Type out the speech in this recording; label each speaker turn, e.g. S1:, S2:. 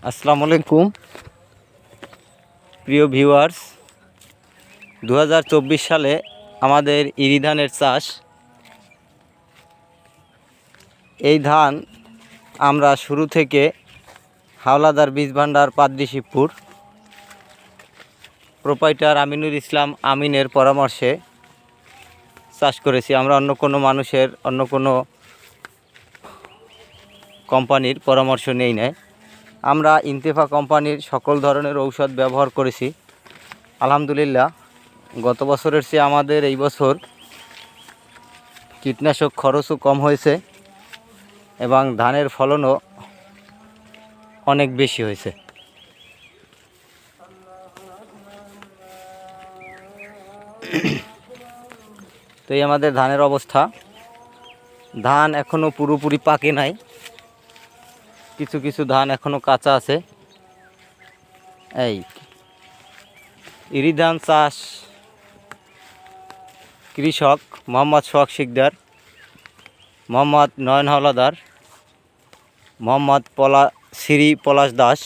S1: আসসালামু আলাইকুম প্রিয় ভিউয়ার্স, 2024 সালে আমাদের ইরি ধানের চাষ। এই ধান আমরা শুরু থেকে হাওলাদার বীজ ভান্ডার পাদ্রি শিবপুর প্রোপাইটার আমিনুল ইসলাম আমিনের পরামর্শে চাষ করেছি। আমরা অন্য কোনো মানুষের, অন্য কোনো কোম্পানির পরামর্শ নেই নাই। আমরা ইন্তেফা কোম্পানির সকল ধরনের ঔষধ ব্যবহার করেছি। আলহামদুলিল্লাহ, গত বছরের চেয়ে আমাদের এই বছর কীটনাশক খরচও কম হয়েছে এবং ধানের ফলনও অনেক বেশি হয়েছে। তো এই আমাদের ধানের অবস্থা। ধান এখনও পুরোপুরি পাকে নাই, কিছু কিছু ধান এখনও কাঁচা আছে। এই ইরি ধান চাষ কৃষক মোহাম্মদ সোহাগ শিকদার, মোহাম্মদ নয়ন হাওলাদার, মোহাম্মদ শ্রী পলাশ দাস।